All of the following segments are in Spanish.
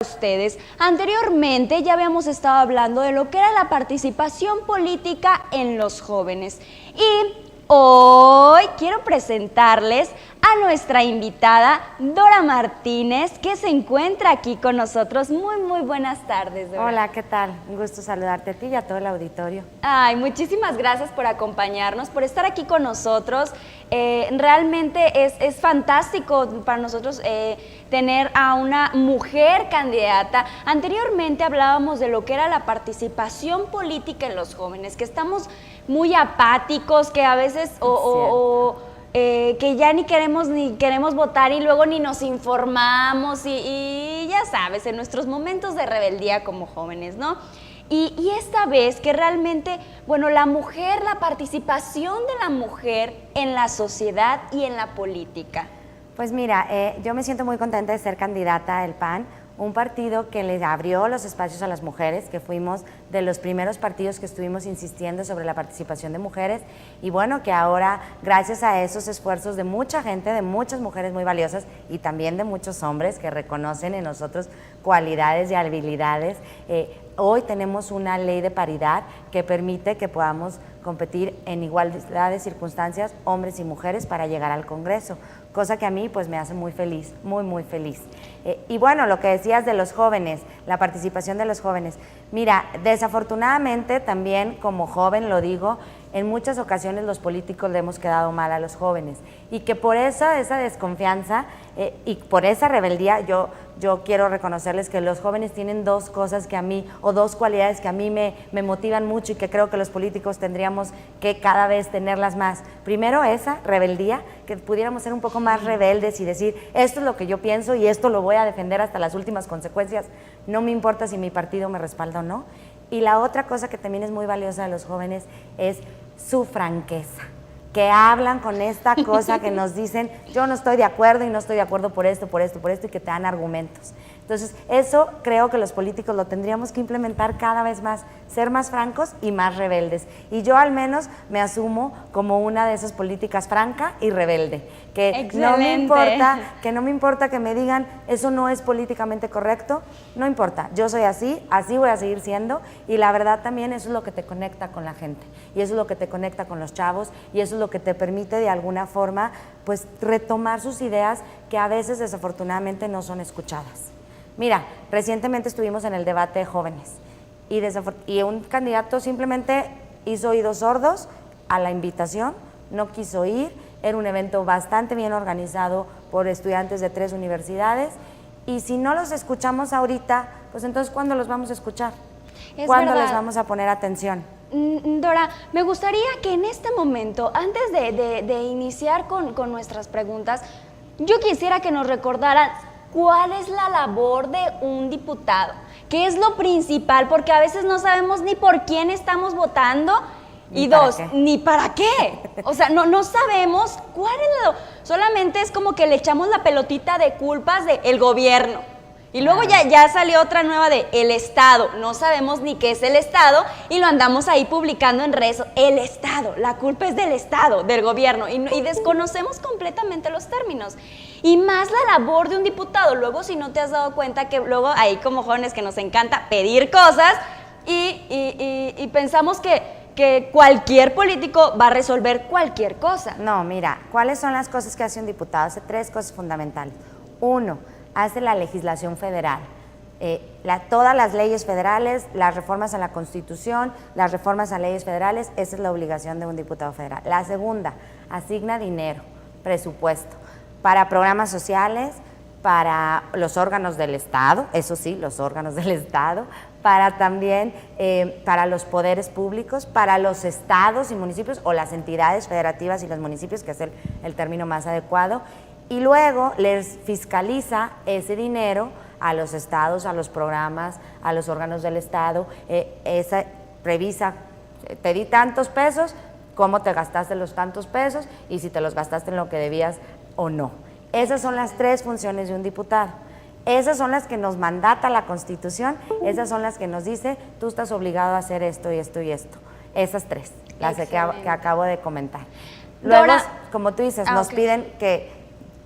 Ustedes. Anteriormente ya habíamos estado hablando de lo que era la participación política en los jóvenes y hoy quiero presentarles a nuestra invitada Dora Martínez, que se encuentra aquí con nosotros. Muy buenas tardes, Dora. Hola, ¿qué tal? Un gusto saludarte a ti y a todo el auditorio. Ay, muchísimas gracias por acompañarnos, por estar aquí con nosotros. Realmente es fantástico para nosotros tener a una mujer candidata. Anteriormente hablábamos de lo que era la participación política en los jóvenes, que estamos muy apáticos, que a veces que ya ni queremos votar y luego ni nos informamos y ya sabes, en nuestros momentos de rebeldía como jóvenes, ¿no? Y esta vez que realmente, bueno, la participación de la mujer en la sociedad y en la política. Pues mira, yo me siento muy contenta de ser candidata del PAN, un partido que les abrió los espacios a las mujeres, que fuimos de los primeros partidos que estuvimos insistiendo sobre la participación de mujeres y bueno, que ahora gracias a esos esfuerzos de mucha gente, de muchas mujeres muy valiosas y también de muchos hombres que reconocen en nosotros cualidades y habilidades, hoy tenemos una ley de paridad que permite que podamos competir en igualdad de circunstancias, hombres y mujeres, para llegar al Congreso, cosa que a mí pues me hace muy feliz, muy feliz. Y bueno, lo que decías de los jóvenes, la participación de los jóvenes, mira, desafortunadamente también como joven lo digo, en muchas ocasiones los políticos le hemos quedado mal a los jóvenes y que por esa desconfianza y por esa rebeldía yo quiero reconocerles que los jóvenes tienen dos cosas que a mí, o dos cualidades que a mí me motivan mucho y que creo que los políticos tendríamos que cada vez tenerlas más. Primero esa rebeldía, que pudiéramos ser un poco más rebeldes y decir esto es lo que yo pienso y esto lo voy a defender hasta las últimas consecuencias, no me importa si mi partido me respalda o no. Y la otra cosa que también es muy valiosa de los jóvenes es su franqueza, que hablan con esta cosa que nos dicen, yo no estoy de acuerdo y no estoy de acuerdo por esto, y que te dan argumentos. Entonces, eso creo que los políticos lo tendríamos que implementar cada vez más, ser más francos y más rebeldes. Y yo al menos me asumo como una de esas políticas franca y rebelde, que no me importa que me digan, eso no es políticamente correcto, no importa, yo soy así voy a seguir siendo, y la verdad también eso es lo que te conecta con la gente, y eso es lo que te conecta con los chavos, y eso es lo que te permite de alguna forma, pues, retomar sus ideas que a veces desafortunadamente no son escuchadas. Mira, recientemente estuvimos en el debate de jóvenes y un candidato simplemente hizo oídos sordos a la invitación, no quiso ir, era un evento bastante bien organizado por estudiantes de 3 universidades y si no los escuchamos ahorita, pues entonces ¿cuándo los vamos a escuchar? ¿Cuándo les vamos a poner atención? Dora, me gustaría que en este momento, antes de iniciar con nuestras preguntas, yo quisiera que nos recordaran ¿cuál es la labor de un diputado? ¿Qué es lo principal? Porque a veces no sabemos ni por quién estamos votando y dos, ni para qué. O sea, no sabemos cuál es solamente es como que le echamos la pelotita de culpas del gobierno. Y luego ya salió otra nueva de el Estado. No sabemos ni qué es el Estado y lo andamos ahí publicando en redes. El Estado, la culpa es del Estado, del gobierno. Y desconocemos completamente los términos. Y más la labor de un diputado. Luego, si no te has dado cuenta que luego hay como jóvenes que nos encanta pedir cosas y pensamos que cualquier político va a resolver cualquier cosa. No, mira, ¿cuáles son las cosas que hace un diputado? Hace 3 cosas fundamentales. 1, hace la legislación federal. Todas las leyes federales, las reformas a la Constitución, las reformas a leyes federales, esa es la obligación de un diputado federal. La segunda, asigna dinero, presupuesto, para programas sociales, para los órganos del Estado, eso sí, los órganos del Estado, para también para los poderes públicos, para los estados y municipios o las entidades federativas y los municipios, que es el término más adecuado, y luego les fiscaliza ese dinero a los estados, a los programas, a los órganos del Estado, revisa, te di tantos pesos, cómo te gastaste los tantos pesos y si te los gastaste en lo que debías o no. Esas son las 3 funciones de un diputado. Esas son las que nos mandata la Constitución, esas son las que nos dice, tú estás obligado a hacer esto y esto y esto. Esas 3, las que acabo de comentar. Luego, Dora, como tú dices, nos piden que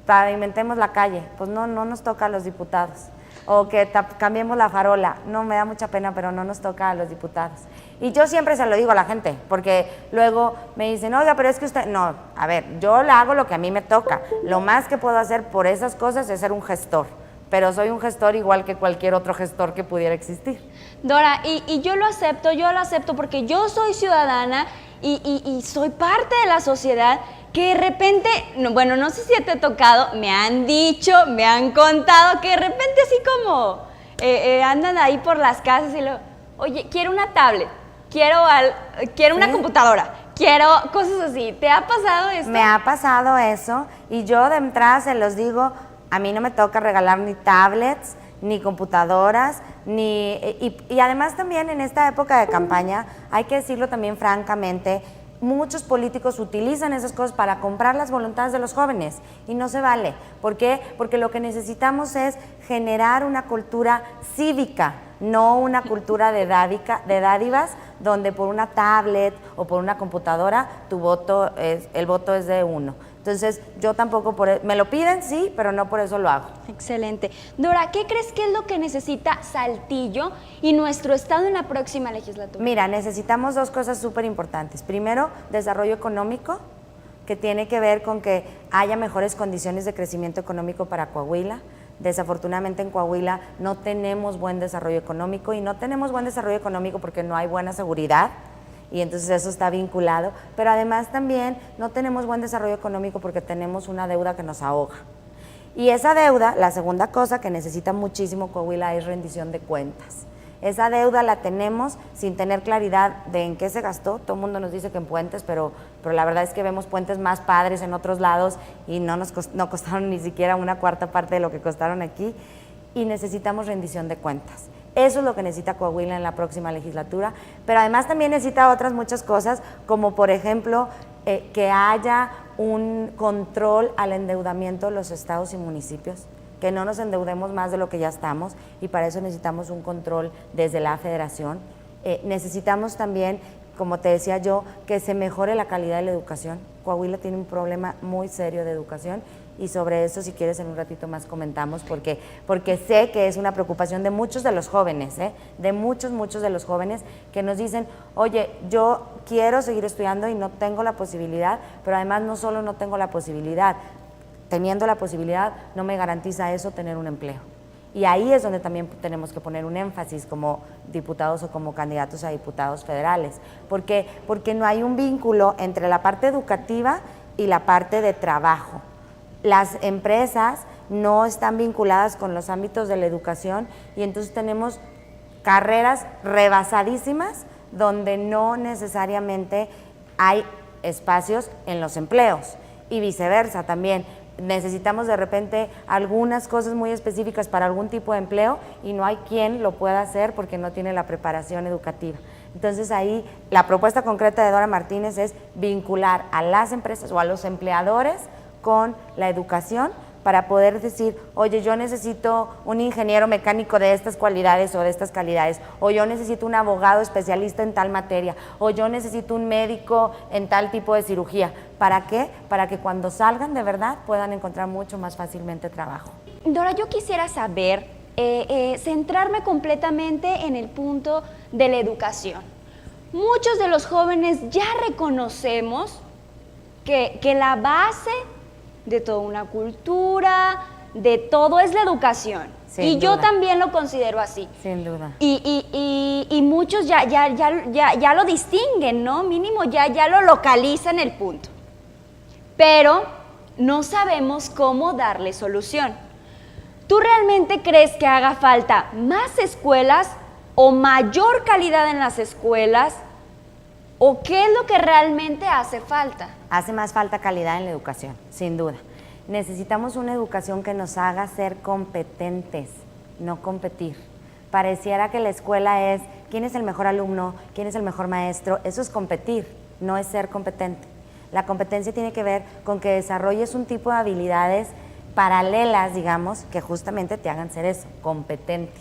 pavimentemos la calle. Pues no nos toca a los diputados. o que cambiemos la farola. No, me da mucha pena, pero no nos toca a los diputados. Y yo siempre se lo digo a la gente, porque luego me dicen, oiga, pero es que usted... No, a ver, yo le hago lo que a mí me toca. Lo más que puedo hacer por esas cosas es ser un gestor, pero soy un gestor igual que cualquier otro gestor que pudiera existir. Dora, y yo lo acepto porque yo soy ciudadana y soy parte de la sociedad que de repente, bueno, no sé si te ha tocado, me han dicho, me han contado que de repente así como andan ahí por las casas y luego, oye, quiero una tablet, quiero una computadora, quiero cosas así. ¿Te ha pasado esto? Me ha pasado eso y yo de entrada se los digo, a mí no me toca regalar ni tablets, ni computadoras, y además también en esta época de campaña, hay que decirlo también francamente, muchos políticos utilizan esas cosas para comprar las voluntades de los jóvenes y no se vale. ¿Por qué? Porque lo que necesitamos es generar una cultura cívica, no una cultura de dádivas, donde por una tablet o por una computadora el voto es de uno. Entonces, yo tampoco, me lo piden, sí, pero no por eso lo hago. Excelente. Dora, ¿qué crees que es lo que necesita Saltillo y nuestro estado en la próxima legislatura? Mira, necesitamos dos cosas súper importantes. Primero, desarrollo económico, que tiene que ver con que haya mejores condiciones de crecimiento económico para Coahuila. Desafortunadamente en Coahuila no tenemos buen desarrollo económico y no tenemos buen desarrollo económico porque no hay buena seguridad. Y entonces eso está vinculado, pero además también no tenemos buen desarrollo económico porque tenemos una deuda que nos ahoga. Y esa deuda, la segunda cosa que necesita muchísimo Coahuila es rendición de cuentas. Esa deuda la tenemos sin tener claridad de en qué se gastó. Todo el mundo nos dice que en puentes, pero la verdad es que vemos puentes más padres en otros lados y no costaron ni siquiera una cuarta parte de lo que costaron aquí. Y necesitamos rendición de cuentas. Eso es lo que necesita Coahuila en la próxima legislatura, pero además también necesita otras muchas cosas, como por ejemplo que haya un control al endeudamiento de los estados y municipios, que no nos endeudemos más de lo que ya estamos, y para eso necesitamos un control desde la federación. Necesitamos también, como te decía yo, que se mejore la calidad de la educación. Coahuila tiene un problema muy serio de educación, y sobre eso, si quieres, en un ratito más comentamos, porque sé que es una preocupación de muchos de los jóvenes, de muchos de los jóvenes que nos dicen, oye, yo quiero seguir estudiando y no tengo la posibilidad, pero además no solo no tengo la posibilidad, teniendo la posibilidad no me garantiza eso tener un empleo. Y ahí es donde también tenemos que poner un énfasis como diputados o como candidatos a diputados federales, porque no hay un vínculo entre la parte educativa y la parte de trabajo. Las empresas no están vinculadas con los ámbitos de la educación y entonces tenemos carreras rebasadísimas donde no necesariamente hay espacios en los empleos y viceversa también. Necesitamos de repente algunas cosas muy específicas para algún tipo de empleo y no hay quien lo pueda hacer porque no tiene la preparación educativa. Entonces ahí la propuesta concreta de Dora Martínez es vincular a las empresas o a los empleadores con la educación para poder decir, oye, yo necesito un ingeniero mecánico de estas cualidades o de estas calidades, o yo necesito un abogado especialista en tal materia, o yo necesito un médico en tal tipo de cirugía. ¿Para qué? Para que cuando salgan de verdad puedan encontrar mucho más fácilmente trabajo. Dora, yo quisiera saber, centrarme completamente en el punto de la educación. Muchos de los jóvenes ya reconocemos que la base de toda una cultura, de todo es la educación. Sin y duda. yo también lo considero así. Sin duda. Y muchos ya lo distinguen, ¿no? Mínimo ya lo localizan el punto. Pero no sabemos cómo darle solución. ¿Tú realmente crees que haga falta más escuelas o mayor calidad en las escuelas? ¿O qué es lo que realmente hace falta? Hace más falta calidad en la educación, sin duda. Necesitamos una educación que nos haga ser competentes, no competir. Pareciera que la escuela es quién es el mejor alumno, quién es el mejor maestro. Eso es competir, no es ser competente. La competencia tiene que ver con que desarrolles un tipo de habilidades paralelas, digamos, que justamente te hagan ser eso, competente.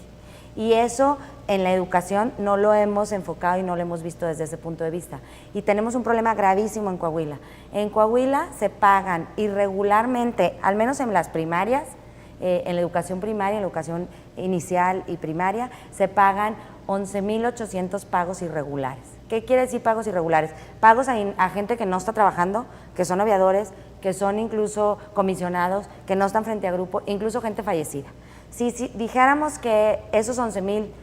Y eso en la educación no lo hemos enfocado y no lo hemos visto desde ese punto de vista. Y tenemos un problema gravísimo en Coahuila. En Coahuila se pagan irregularmente, al menos en las primarias, en la educación primaria, en la educación inicial y primaria, se pagan 11,800 pagos irregulares. ¿Qué quiere decir pagos irregulares? Pagos a gente que no está trabajando, que son aviadores, que son incluso comisionados, que no están frente a grupo, incluso gente fallecida. Si dijéramos que esos 11,000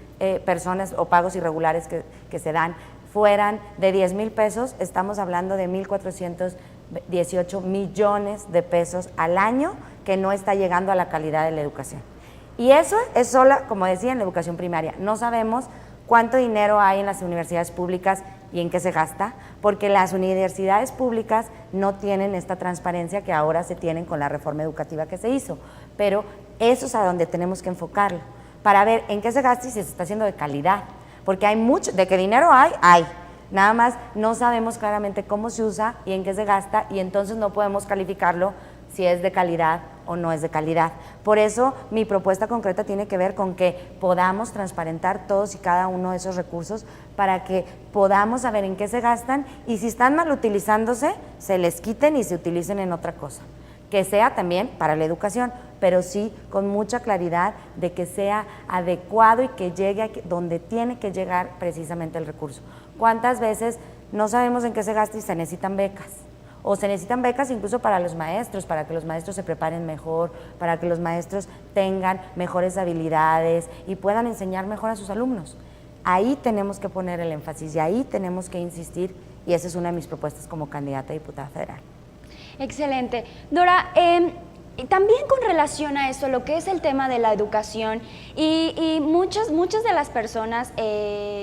personas o pagos irregulares que se dan fueran de 10,000 pesos, estamos hablando de 1,418 millones de pesos al año que no está llegando a la calidad de la educación. Y eso es solo, como decía, en la educación primaria. No sabemos cuánto dinero hay en las universidades públicas y en qué se gasta, porque las universidades públicas no tienen esta transparencia que ahora se tienen con la reforma educativa que se hizo, pero eso es a donde tenemos que enfocarlo, para ver en qué se gasta y si se está haciendo de calidad, porque hay mucho, de qué dinero hay, nada más no sabemos claramente cómo se usa y en qué se gasta, y entonces no podemos calificarlo si es de calidad o no es de calidad. Por eso mi propuesta concreta tiene que ver con que podamos transparentar todos y cada uno de esos recursos para que podamos saber en qué se gastan y si están mal utilizándose, se les quiten y se utilicen en otra cosa. Que sea también para la educación, pero sí con mucha claridad de que sea adecuado y que llegue a donde tiene que llegar precisamente el recurso. ¿Cuántas veces no sabemos en qué se gasta y se necesitan becas? O se necesitan becas incluso para los maestros, para que los maestros se preparen mejor, para que los maestros tengan mejores habilidades y puedan enseñar mejor a sus alumnos. Ahí tenemos que poner el énfasis y ahí tenemos que insistir, y esa es una de mis propuestas como candidata a diputada federal. Excelente. Dora, también con relación a eso, lo que es el tema de la educación y muchas de las personas,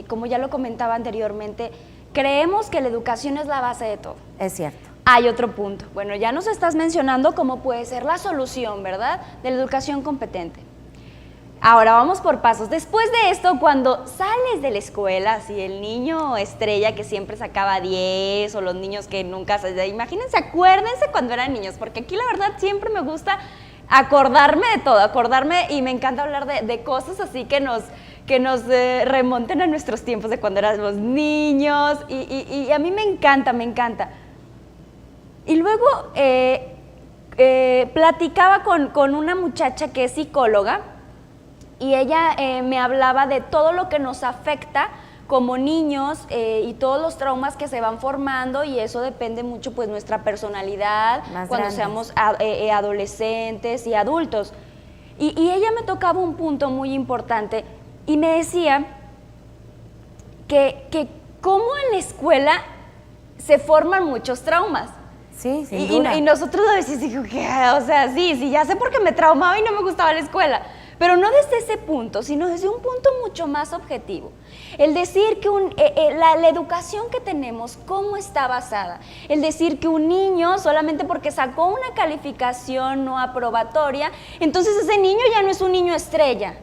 como ya lo comentaba anteriormente, creemos que la educación es la base de todo. Es cierto. Hay otro punto. Bueno, ya nos estás mencionando cómo puede ser la solución, ¿verdad?, de la educación competente. Ahora vamos por pasos. Después de esto, cuando sales de la escuela, si el niño estrella que siempre sacaba 10 o los niños que nunca imagínense, acuérdense cuando eran niños, porque aquí la verdad siempre me gusta acordarme de todo, y me encanta hablar de cosas así que nos remonten a nuestros tiempos de cuando éramos niños y a mí me encanta. Y luego platicaba con una muchacha que es psicóloga y ella me hablaba de todo lo que nos afecta como niños y todos los traumas que se van formando, y eso depende mucho pues nuestra personalidad más cuando grandes. seamos adolescentes y adultos. Y ella me tocaba un punto muy importante y me decía que cómo en la escuela se forman muchos traumas. Sí, sin duda. Y nosotros a veces digo, ¿qué? O sea, sí, ya sé por qué me traumaba y no me gustaba la escuela, pero no desde ese punto, sino desde un punto mucho más objetivo. El decir que la educación que tenemos, ¿cómo está basada? El decir que un niño, solamente porque sacó una calificación no aprobatoria, entonces ese niño ya no es un niño estrella.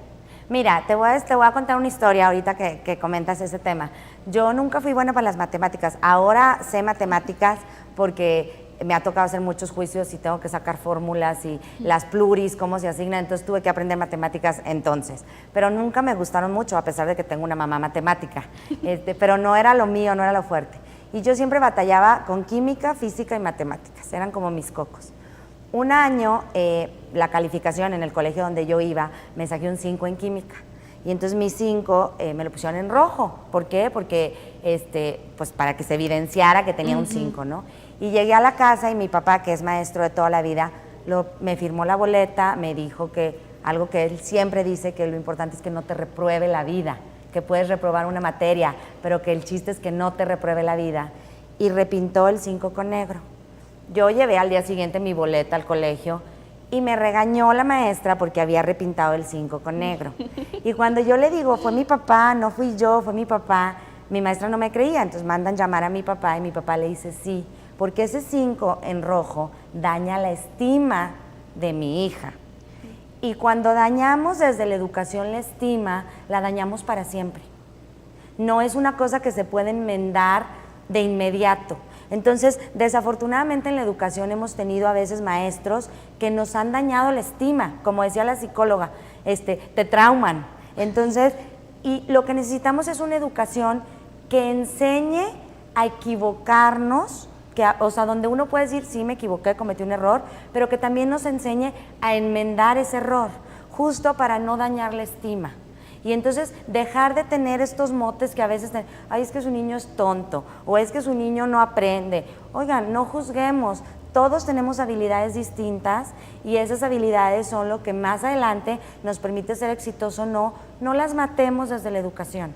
Mira, te voy a contar una historia ahorita que comentas ese tema. Yo nunca fui buena para las matemáticas, ahora sé matemáticas porque me ha tocado hacer muchos juicios y tengo que sacar fórmulas y las pluris, cómo se asignan, entonces tuve que aprender matemáticas entonces. Pero nunca me gustaron mucho, a pesar de que tengo una mamá matemática, pero no era lo mío, no era lo fuerte. Y yo siempre batallaba con química, física y matemáticas, eran como mis cocos. Un año, la calificación en el colegio donde yo iba, me saqué un 5 en química. Y entonces mi 5 me lo pusieron en rojo. ¿Por qué? Porque, pues para que se evidenciara que tenía un 5, ¿no? Y llegué a la casa y mi papá, que es maestro de toda la vida, me firmó la boleta, me dijo que algo que él siempre dice, que lo importante es que no te repruebe la vida, que puedes reprobar una materia, pero que el chiste es que no te repruebe la vida. Y repintó el 5 con negro. Yo llevé al día siguiente mi boleta al colegio y me regañó la maestra porque había repintado el 5 con negro. Y cuando yo le digo, fue mi papá, no fui yo, fue mi papá, mi maestra no me creía, entonces mandan llamar a mi papá y mi papá le dice sí, porque ese 5 en rojo daña la estima de mi hija. Y cuando dañamos desde la educación la estima, la dañamos para siempre. No es una cosa que se puede enmendar de inmediato. Entonces, desafortunadamente en la educación hemos tenido a veces maestros que nos han dañado la estima, como decía la psicóloga, te trauman. Entonces, y lo que necesitamos es una educación que enseñe a equivocarnos, o sea, donde uno puede decir, sí, me equivoqué, cometí un error, pero que también nos enseñe a enmendar ese error, justo para no dañar la estima. Y entonces dejar de tener estos motes que a veces, ay, es que su niño es tonto, o es que su niño no aprende. Oigan, no juzguemos, todos tenemos habilidades distintas y esas habilidades son lo que más adelante nos permite ser exitosos. No las matemos desde la educación.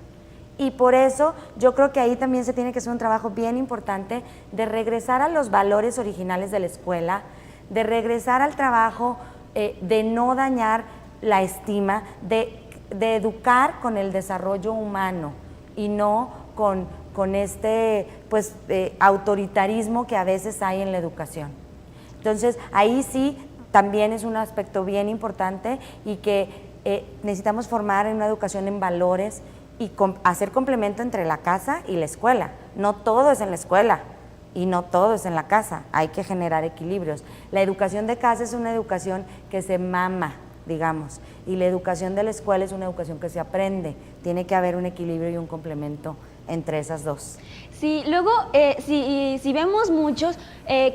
Y por eso yo creo que ahí también se tiene que hacer un trabajo bien importante de regresar a los valores originales de la escuela, de regresar al trabajo de no dañar la estima, de educar con el desarrollo humano y no con este pues, autoritarismo que a veces hay en la educación. Entonces, ahí sí también es un aspecto bien importante y que necesitamos formar en una educación en valores y hacer complemento entre la casa y la escuela. No todo es en la escuela y no todo es en la casa, hay que generar equilibrios. La educación de casa es una educación que se mama, digamos, y la educación de la escuela es una educación que se aprende. Tiene que haber un equilibrio y un complemento entre esas dos. Sí, luego, si vemos muchos,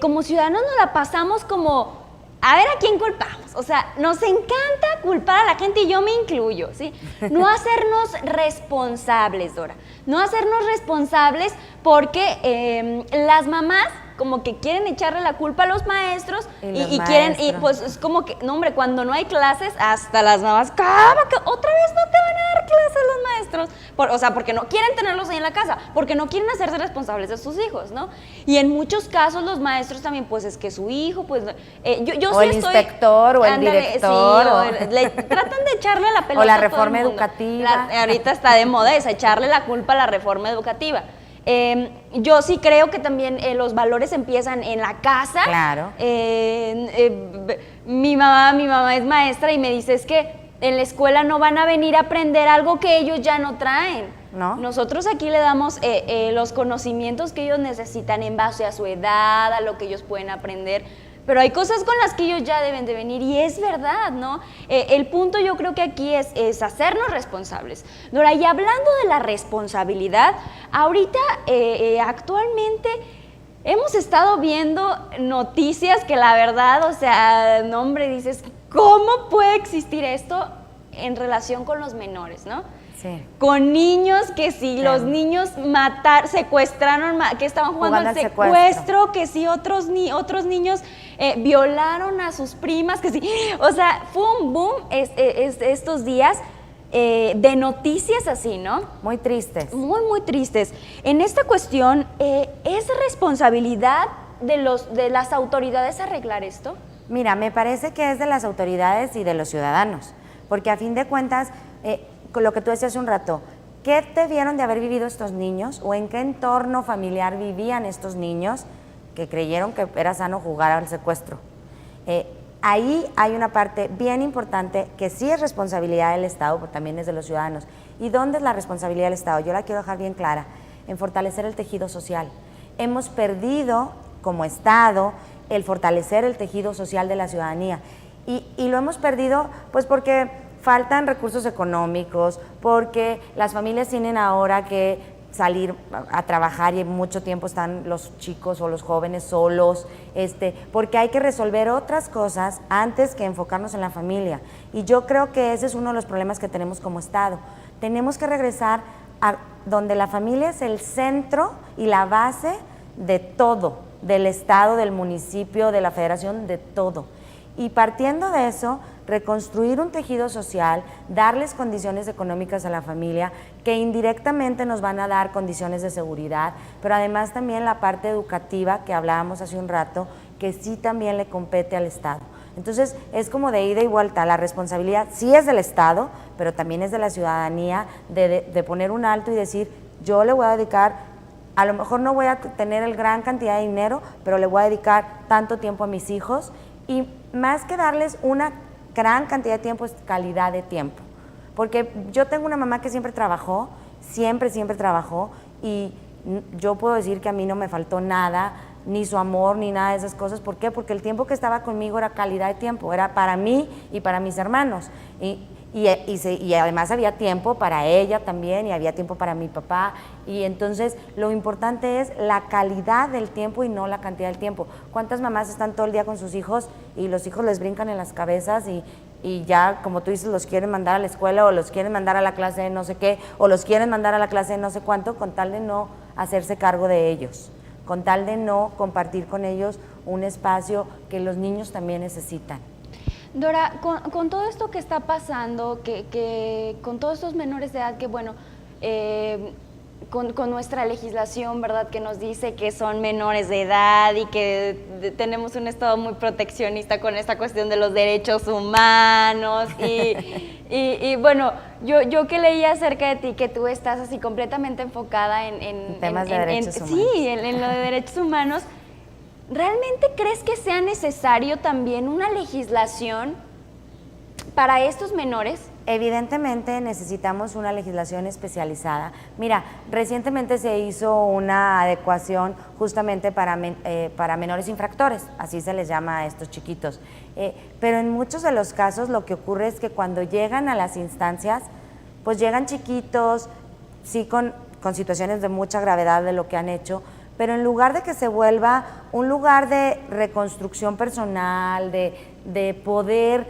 como ciudadanos nos la pasamos como, a ver a quién culpamos. O sea, nos encanta culpar a la gente y yo me incluyo, ¿sí? No hacernos responsables, Dora. No hacernos responsables porque las mamás como que quieren echarle la culpa a los maestros y quieren, y pues es como que, no hombre, cuando no hay clases, hasta las mamás, ¡cama! Que otra vez no te van a dar clases los maestros. O sea, porque no quieren tenerlos ahí en la casa, porque no quieren hacerse responsables de sus hijos, ¿no? Y en muchos casos los maestros también, pues es que su hijo, pues, yo o sí el inspector o el director. Sí, tratan de echarle la pelota o la a todo reforma el mundo. educativa. Ahorita está de moda esa, echarle la culpa a la reforma educativa. Yo sí creo que también los valores empiezan en la casa. Claro. Mi mamá es maestra y me dice es que en la escuela no van a venir a aprender algo que ellos ya no traen. ¿No? Nosotros aquí le damos los conocimientos que ellos necesitan en base a su edad, a lo que ellos pueden aprender. Pero hay cosas con las que ellos ya deben de venir y es verdad, ¿no? El punto yo creo que aquí es hacernos responsables. Dora, y hablando de la responsabilidad, ahorita actualmente hemos estado viendo noticias que la verdad, o sea, no hombre, dices, ¿cómo puede existir esto en relación con los menores, no? Sí. Con niños que si los niños secuestraron, que estaban jugando al secuestro, que si otros niños violaron a sus primas, que sí, o sea, fue un boom estos días de noticias así, ¿no? Muy tristes. Muy, muy tristes. En esta cuestión, ¿es responsabilidad de las autoridades arreglar esto? Mira, me parece que es de las autoridades y de los ciudadanos, porque a fin de cuentas, con lo que tú decías hace un rato, ¿qué debieron de haber vivido estos niños o en qué entorno familiar vivían estos niños que creyeron que era sano jugar al secuestro? Ahí hay una parte bien importante que sí es responsabilidad del Estado, pero también es de los ciudadanos. ¿Y dónde es la responsabilidad del Estado? Yo la quiero dejar bien clara, en fortalecer el tejido social. Hemos perdido como Estado el fortalecer el tejido social de la ciudadanía y lo hemos perdido pues porque faltan recursos económicos, porque las familias tienen ahora que salir a trabajar y mucho tiempo están los chicos o los jóvenes solos, porque hay que resolver otras cosas antes que enfocarnos en la familia. Y yo creo que ese es uno de los problemas que tenemos como Estado. Tenemos que regresar a donde la familia es el centro y la base de todo, del Estado, del municipio, de la federación, de todo. Y partiendo de eso, reconstruir un tejido social, darles condiciones económicas a la familia que indirectamente nos van a dar condiciones de seguridad, pero además también la parte educativa que hablábamos hace un rato, que sí también le compete al Estado. Entonces es como de ida y vuelta, la responsabilidad sí es del Estado, pero también es de la ciudadanía de poner un alto y decir, yo le voy a dedicar, a lo mejor no voy a tener el gran cantidad de dinero, pero le voy a dedicar tanto tiempo a mis hijos y más que darles una gran cantidad de tiempo es calidad de tiempo, porque yo tengo una mamá que siempre trabajó, siempre trabajó y yo puedo decir que a mí no me faltó nada, ni su amor, ni nada de esas cosas. ¿Por qué? Porque el tiempo que estaba conmigo era calidad de tiempo, era para mí y para mis hermanos y además había tiempo para ella también y había tiempo para mi papá, y entonces lo importante es la calidad del tiempo y no la cantidad del tiempo. ¿Cuántas mamás están todo el día con sus hijos y los hijos les brincan en las cabezas y ya, como tú dices, los quieren mandar a la escuela o los quieren mandar a la clase de no sé qué o los quieren mandar a la clase de no sé cuánto, con tal de no hacerse cargo de ellos, con tal de no compartir con ellos un espacio que los niños también necesitan? Dora, con todo esto que está pasando, que con todos estos menores de edad que, bueno, con nuestra legislación, ¿verdad?, que nos dice que son menores de edad y que tenemos un estado muy proteccionista con esta cuestión de los derechos humanos y bueno, yo que leí acerca de ti, que tú estás así completamente enfocada en temas de derechos humanos. Sí, en lo de derechos humanos. ¿Realmente crees que sea necesario también una legislación para estos menores? Evidentemente necesitamos una legislación especializada. Mira, recientemente se hizo una adecuación justamente para menores infractores, así se les llama a estos chiquitos. Pero en muchos de los casos lo que ocurre es que cuando llegan a las instancias, pues llegan chiquitos, sí con situaciones de mucha gravedad de lo que han hecho, pero en lugar de que se vuelva un lugar de reconstrucción personal, de poder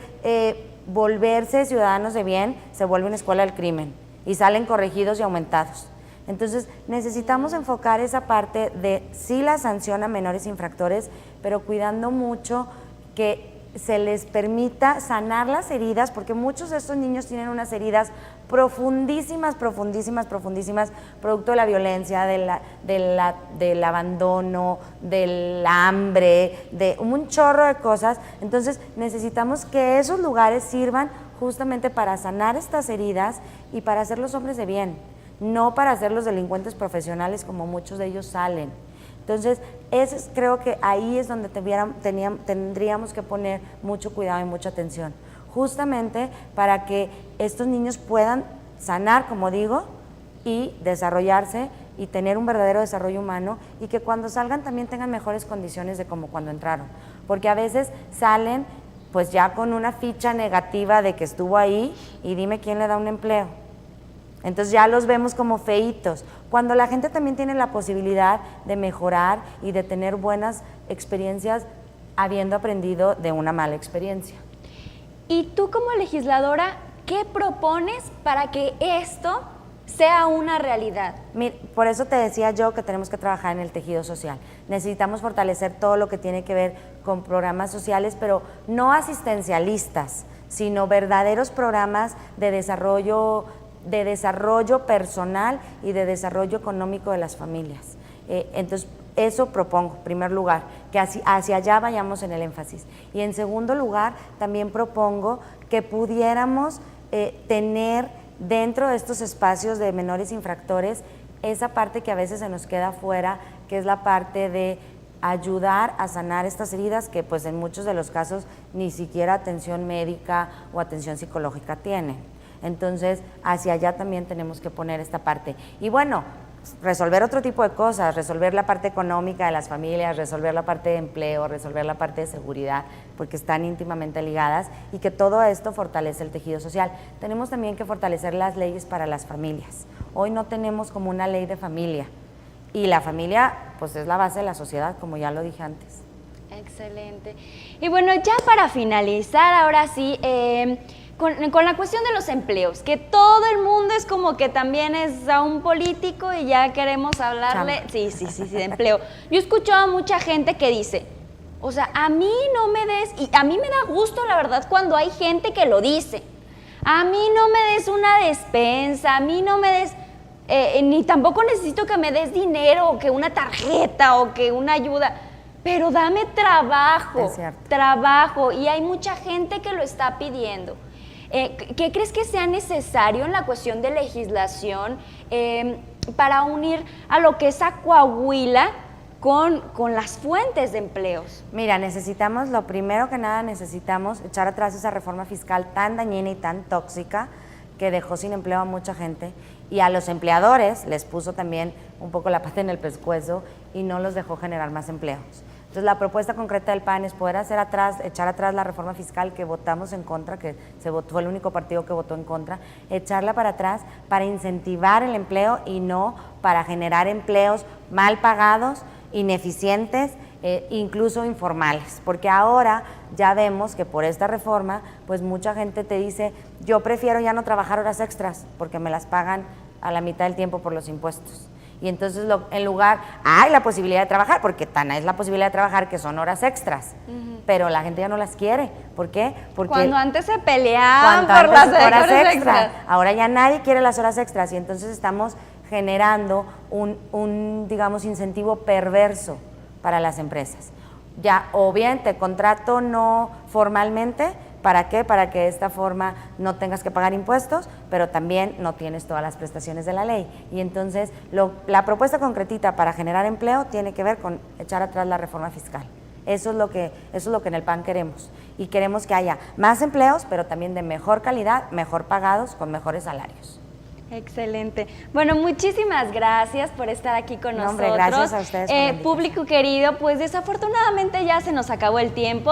volverse ciudadanos de bien, se vuelve una escuela del crimen y salen corregidos y aumentados. Entonces necesitamos enfocar esa parte de sí la sanción a menores infractores, pero cuidando mucho que se les permita sanar las heridas, porque muchos de estos niños tienen unas heridas profundísimas, producto de la violencia, del abandono, del hambre, de un chorro de cosas. Entonces necesitamos que esos lugares sirvan justamente para sanar estas heridas y para hacerlos hombres de bien, no para hacer los delincuentes profesionales como muchos de ellos salen. Entonces, creo que ahí es donde tendríamos que poner mucho cuidado y mucha atención, justamente para que estos niños puedan sanar, como digo, y desarrollarse y tener un verdadero desarrollo humano, y que cuando salgan también tengan mejores condiciones de como cuando entraron, porque a veces salen pues ya con una ficha negativa de que estuvo ahí y dime quién le da un empleo. Entonces ya los vemos como feitos, cuando la gente también tiene la posibilidad de mejorar y de tener buenas experiencias habiendo aprendido de una mala experiencia. Y tú como legisladora, ¿qué propones para que esto sea una realidad? Por eso te decía yo que tenemos que trabajar en el tejido social. Necesitamos fortalecer todo lo que tiene que ver con programas sociales, pero no asistencialistas, sino verdaderos programas de desarrollo personal y de desarrollo económico de las familias. Entonces, eso propongo, en primer lugar, que hacia allá vayamos en el énfasis. Y en segundo lugar, también propongo que pudiéramos tener dentro de estos espacios de menores infractores esa parte que a veces se nos queda fuera, que es la parte de ayudar a sanar estas heridas que pues en muchos de los casos ni siquiera atención médica o atención psicológica tienen. Entonces, hacia allá también tenemos que poner esta parte. Y bueno, resolver otro tipo de cosas, resolver la parte económica de las familias, resolver la parte de empleo, resolver la parte de seguridad, porque están íntimamente ligadas, y que todo esto fortalece el tejido social. Tenemos también que fortalecer las leyes para las familias. Hoy no tenemos como una ley de familia, y la familia pues es la base de la sociedad, como ya lo dije antes. Excelente. Y bueno, ya para finalizar, ahora sí, con la cuestión de los empleos, que todo el mundo es como que también es a un político y ya queremos hablarle, sí, de empleo. Yo he escuchado a mucha gente que dice, o sea, a mí no me des, y a mí me da gusto la verdad cuando hay gente que lo dice, a mí no me des una despensa, a mí no me des, ni tampoco necesito que me des dinero, o que una tarjeta, o que una ayuda, pero dame trabajo, y hay mucha gente que lo está pidiendo. ¿Qué crees que sea necesario en la cuestión de legislación para unir a lo que es a Coahuila con las fuentes de empleos? Mira, lo primero que nada necesitamos echar atrás esa reforma fiscal tan dañina y tan tóxica que dejó sin empleo a mucha gente, y a los empleadores les puso también un poco la pata en el pescuezo y no los dejó generar más empleos. Entonces, la propuesta concreta del PAN es poder echar atrás la reforma fiscal que votamos en contra, que fue el único partido que votó en contra, echarla para atrás para incentivar el empleo y no para generar empleos mal pagados, ineficientes, incluso informales, porque ahora ya vemos que por esta reforma, pues mucha gente te dice, yo prefiero ya no trabajar horas extras, porque me las pagan a la mitad del tiempo por los impuestos. Y entonces en lugar, hay la posibilidad de trabajar, porque tan es la posibilidad de trabajar que son horas extras, pero la gente ya no las quiere. ¿Por qué? Porque cuando antes se peleaban por las horas extras. Ahora ya nadie quiere las horas extras y entonces estamos generando un digamos, incentivo perverso para las empresas. Ya, o bien te contrato no formalmente, ¿para qué? Para que de esta forma no tengas que pagar impuestos, pero también no tienes todas las prestaciones de la ley. Y entonces la propuesta concretita para generar empleo tiene que ver con echar atrás la reforma fiscal. Eso es lo que en el PAN queremos. Y queremos que haya más empleos, pero también de mejor calidad, mejor pagados, con mejores salarios. Excelente. Bueno, muchísimas gracias por estar aquí con nosotros. Hombre, gracias a ustedes por la invitación. Público querido, pues desafortunadamente ya se nos acabó el tiempo.